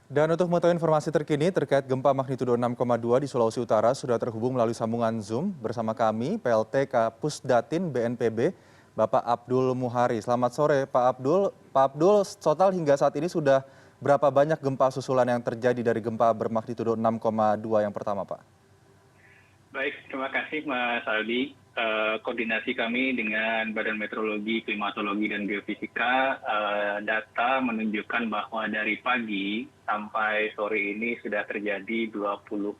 Dan untuk mengetahui informasi terkini terkait gempa magnitudo 6,2 di Sulawesi Utara sudah terhubung melalui sambungan Zoom bersama kami PLT Kapusdatin BNPB Bapak Abdul Muhari. Selamat sore Pak Abdul. Pak Abdul, total hingga saat ini sudah berapa banyak gempa susulan yang terjadi dari gempa bermagnitudo 6,2 yang pertama Pak? Baik, terima kasih Mas Aldi. Koordinasi kami dengan Badan Meteorologi, Klimatologi, dan Geofisika, data menunjukkan bahwa dari pagi sampai sore ini sudah terjadi 27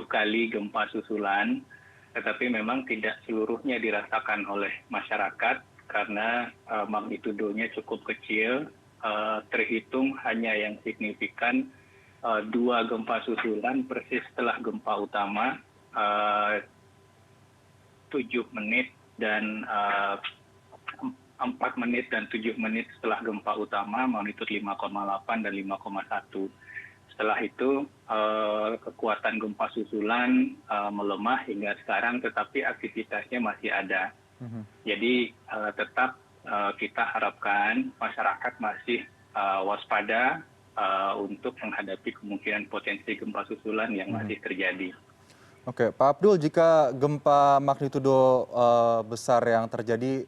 kali gempa susulan, tetapi memang tidak seluruhnya dirasakan oleh masyarakat karena magnitudonya cukup kecil, terhitung hanya yang signifikan dua gempa susulan persis setelah gempa utama. 7 menit dan 4 menit dan 7 menit setelah gempa utama magnitudo 5,8 dan 5,1. Setelah itu kekuatan gempa susulan melemah hingga sekarang, tetapi aktivitasnya masih ada. Jadi tetap kita harapkan masyarakat masih waspada untuk menghadapi kemungkinan potensi gempa susulan yang masih terjadi. Oke, Pak Abdul, jika gempa magnitudo besar yang terjadi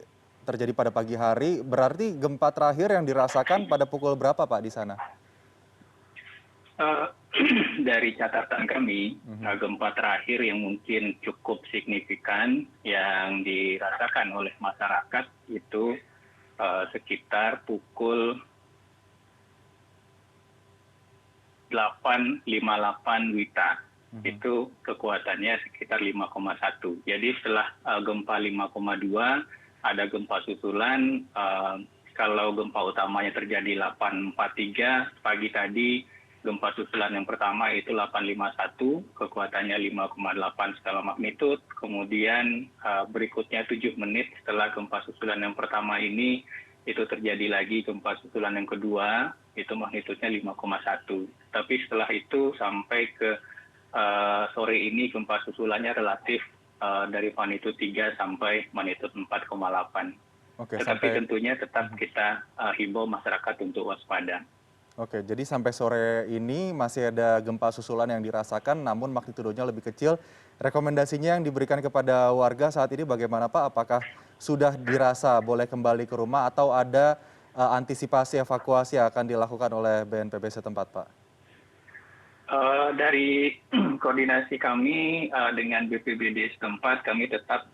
pada pagi hari, berarti gempa terakhir yang dirasakan pada pukul berapa Pak di sana? Dari catatan kami, gempa terakhir yang mungkin cukup signifikan yang dirasakan oleh masyarakat itu sekitar pukul 8.58 WITA. Itu kekuatannya sekitar 5,1. Jadi setelah gempa 5,2 ada gempa susulan. Kalau gempa utamanya terjadi 8.43 pagi tadi, gempa susulan yang pertama itu 8.51, kekuatannya 5,8 skala magnitud. Kemudian berikutnya 7 menit setelah gempa susulan yang pertama ini itu terjadi lagi gempa susulan yang kedua, itu magnitudnya 5,1. Tapi setelah itu sampai ke sore ini gempa susulannya relatif dari magnitudo 3 sampai magnitudo 4,8. Tetapi tentunya tetap kita himbau masyarakat untuk waspada. Oke, jadi sampai sore ini masih ada gempa susulan yang dirasakan, namun magnitudonya lebih kecil. Rekomendasinya yang diberikan kepada warga saat ini bagaimana Pak? Apakah sudah dirasa boleh kembali ke rumah atau ada antisipasi evakuasi yang akan dilakukan oleh BNPB setempat Pak? Dari koordinasi kami dengan BPBD setempat, kami tetap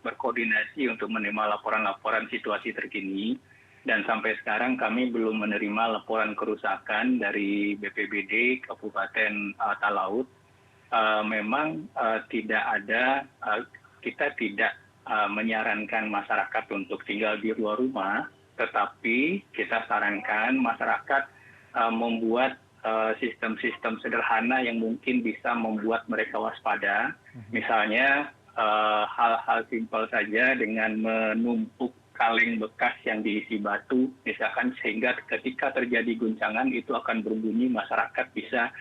berkoordinasi untuk menerima laporan-laporan situasi terkini. Dan sampai sekarang kami belum menerima laporan kerusakan dari BPBD Kabupaten Talaut. Memang tidak ada, kita tidak menyarankan masyarakat untuk tinggal di luar rumah, tetapi kita sarankan masyarakat membuat sistem-sistem sederhana yang mungkin bisa membuat mereka waspada. Misalnya hal-hal simpel saja dengan menumpuk kaleng bekas yang diisi batu, misalkan, sehingga ketika terjadi guncangan itu akan berbunyi, masyarakat bisa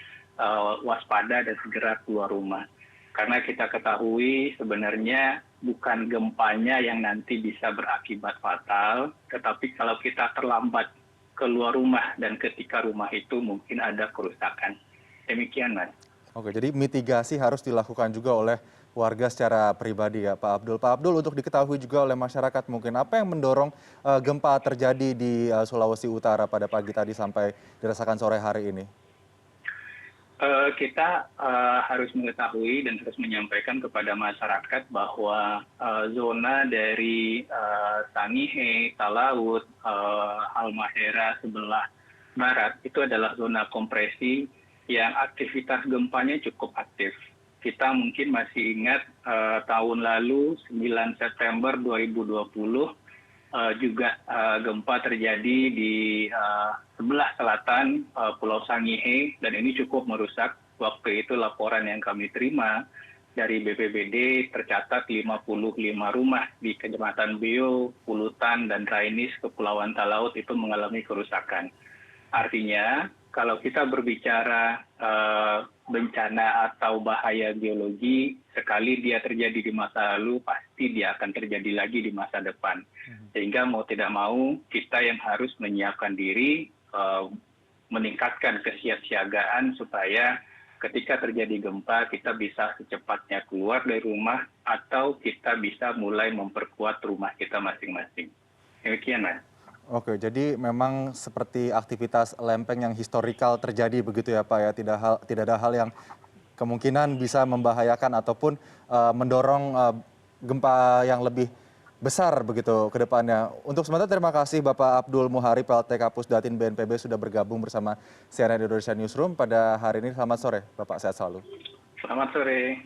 waspada dan segera keluar rumah. Karena kita ketahui sebenarnya bukan gempanya yang nanti bisa berakibat fatal, tetapi kalau kita terlambat keluar rumah dan ketika rumah itu mungkin ada kerusakan. Demikian, Mas. Oke, jadi mitigasi harus dilakukan juga oleh warga secara pribadi ya Pak Abdul. Pak Abdul, untuk diketahui juga oleh masyarakat mungkin apa yang mendorong gempa terjadi di Sulawesi Utara pada pagi tadi sampai dirasakan sore hari ini? Kita harus mengetahui dan harus menyampaikan kepada masyarakat bahwa zona dari Sangihe, Talaut, Halmahera sebelah barat itu adalah zona kompresi yang aktivitas gempanya cukup aktif. Kita mungkin masih ingat tahun lalu 9 September 2020 juga gempa terjadi di sebelah selatan Pulau Sangihe dan ini cukup merusak. Waktu itu laporan yang kami terima dari BPBD tercatat 55 rumah di Kecamatan Beo, Pulutan, dan Rainis, Kepulauan Talaut itu mengalami kerusakan. Artinya kalau kita berbicara bencana atau bahaya geologi, sekali dia terjadi di masa lalu, pasti dia akan terjadi lagi di masa depan. Sehingga mau tidak mau, kita yang harus menyiapkan diri meningkatkan kesiapsiagaan supaya ketika terjadi gempa kita bisa secepatnya keluar dari rumah atau kita bisa mulai memperkuat rumah kita masing-masing. Demikian, Mas. Oke, jadi memang seperti aktivitas lempeng yang historikal terjadi begitu ya Pak ya, tidak ada hal yang kemungkinan bisa membahayakan ataupun mendorong gempa yang lebih besar begitu ke depannya. Untuk sementara terima kasih Bapak Abdul Muhari, PLT Kapusdatin BNPB sudah bergabung bersama CNN Indonesia Newsroom pada hari ini. Selamat sore Bapak, sehat selalu. Selamat sore.